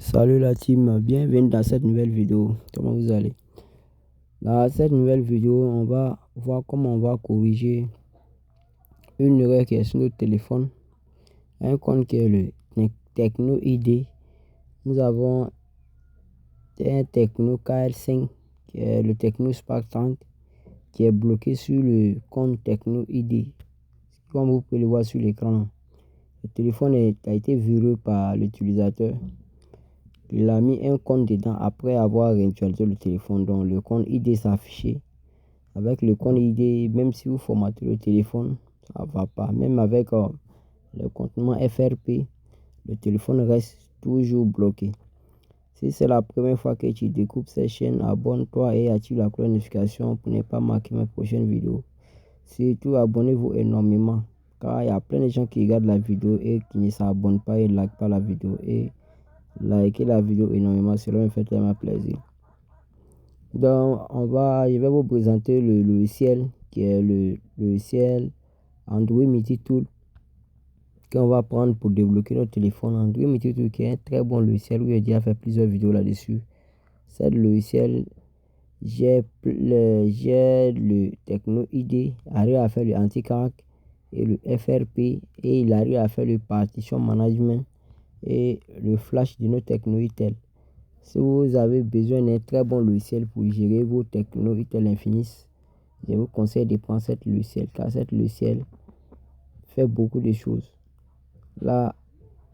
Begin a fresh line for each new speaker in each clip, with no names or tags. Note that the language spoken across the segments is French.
Salut la team, bienvenue dans cette nouvelle vidéo. Comment vous allez? Dans cette nouvelle vidéo, on va voir comment on va corriger une erreur qui est sur notre téléphone. Un compte qui est le Tecno ID. Nous avons un Tecno KL5 qui est le Tecno Spark 30 qui est bloqué sur le compte Tecno ID. Comme vous pouvez le voir sur l'écran, le téléphone a été viré par l'utilisateur. Il a mis un compte dedans après avoir réinitialisé le téléphone. Donc le compte ID s'est affiché. Avec le compte ID, même si vous formatez le téléphone, ça ne va pas. Même avec le contenant FRP, le téléphone reste toujours bloqué. Si c'est la première fois que tu découvres cette chaîne, abonne-toi et active la cloche de notification pour ne pas manquer mes prochaines vidéos. Surtout, abonnez-vous énormément, car il y a plein de gens qui regardent la vidéo et qui ne s'abonnent pas et ne likent pas la vidéo. Et likez la vidéo énormément, cela me fait tellement plaisir. Donc je vais vous présenter le logiciel qui est le logiciel Android Multi Tool qu'on va prendre pour débloquer notre téléphone. Android Multi Tool qui est un très bon logiciel où j'ai déjà fait plusieurs vidéos là-dessus. Ce logiciel, j'ai le Tecno ID, arrive à faire le anti-crack et le FRP, et il arrive à faire le partition management et le flash de nos Tecno Itel. Si vous avez besoin d'un très bon logiciel pour gérer vos Tecno Itel Infinix, je vous conseille de prendre cette logiciel, car cette logiciel fait beaucoup de choses. Là,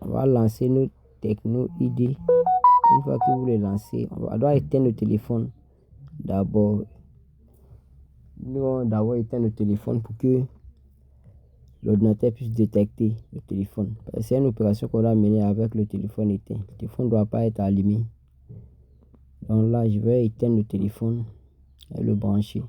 on va lancer notre Tecno ID. Une fois que vous le lancez, on doit éteindre le téléphone d'abord. Nous allons d'abord éteindre le téléphone pour que l'ordinateur puisse détecter le téléphone. C'est une opération qu'on doit mener avec le téléphone éteint. Le téléphone ne doit pas être allumé. Donc là, je vais éteindre le téléphone et le brancher.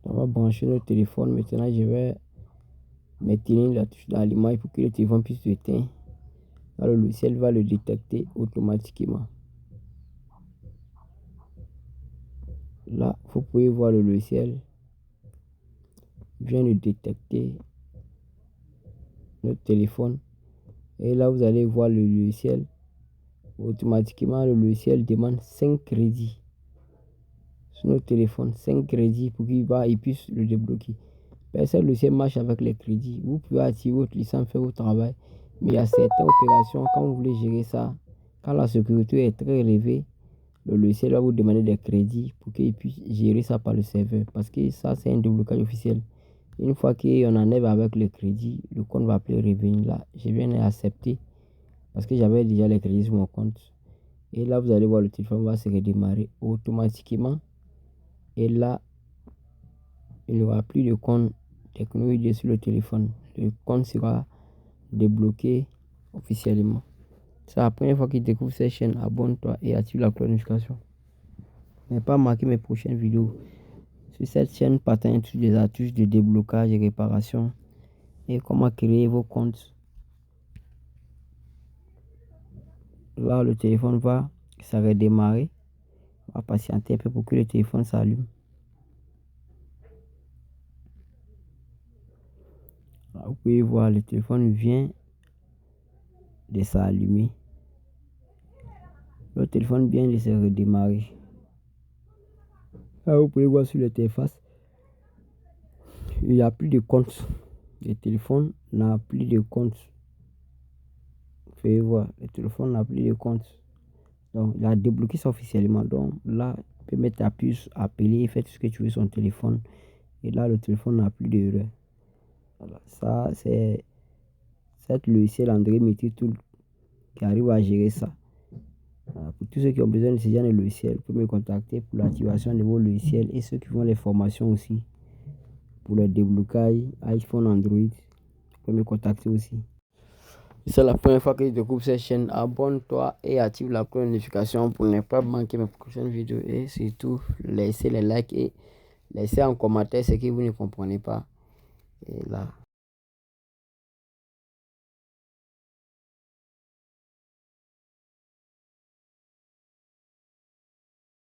On va brancher le téléphone. Maintenant, je vais maintenir la touche d'allumage pour que le téléphone puisse s'éteindre. Là, le logiciel va le détecter automatiquement. Là, vous pouvez voir le logiciel vient de détecter notre téléphone. Et là, vous allez voir le logiciel. Automatiquement, le logiciel demande 5 crédits sur notre téléphone. 5 crédits pour qu'il puisse le débloquer. Ce logiciel marche avec les crédits. Vous pouvez activer votre licence, faire votre travail. Mais il y a certaines opérations, quand vous voulez gérer ça, quand la sécurité est très élevée, le logiciel va vous demander des crédits pour qu'il puisse gérer ça par le serveur. Parce que ça, c'est un déblocage officiel. Une fois qu'on enlève avec le crédit, le compte va plus revenir là. Je viens d'accepter parce que j'avais déjà les crédits sur mon compte. Et là, vous allez voir, le téléphone va se redémarrer automatiquement. Et là, il n'y aura plus de compte Tecno ID sur le téléphone. Le compte sera débloqué officiellement. C'est la première fois que tu découvres cette chaîne. Abonne-toi et active la cloche de notification. Ne pas manquer mes prochaines vidéos. Sur cette chaîne, partagez toutes les astuces de déblocage et réparation et comment créer vos comptes. Là, le téléphone va se redémarrer. On va patienter un peu pour que le téléphone s'allume. Vous pouvez voir, le téléphone vient de s'allumer. Le téléphone vient de se redémarrer. Là, vous pouvez voir sur l'interface, il n'y a plus de compte. Le téléphone n'a plus de compte. Vous pouvez voir, le téléphone n'a plus de compte. Donc, il a débloqué ça officiellement. Donc, là, tu peux mettre ta puce, appeler, faire tout ce que tu veux sur son téléphone. Et là, le téléphone n'a plus d'erreur. Voilà, ça, c'est cette logiciel Android Multi Tool qui arrive à gérer ça. Voilà, pour tous ceux qui ont besoin de ce genre de logiciel, vous pouvez me contacter pour l'activation de vos logiciels et ceux qui font les formations aussi pour le déblocage iPhone, Android. Vous pouvez me contacter aussi. Si c'est la première fois que tu découvres cette chaîne, abonne-toi et active la cloche de notification pour ne pas manquer mes prochaines vidéos. Et surtout, laissez les likes et laissez en commentaire ce que vous ne comprenez pas. Et là.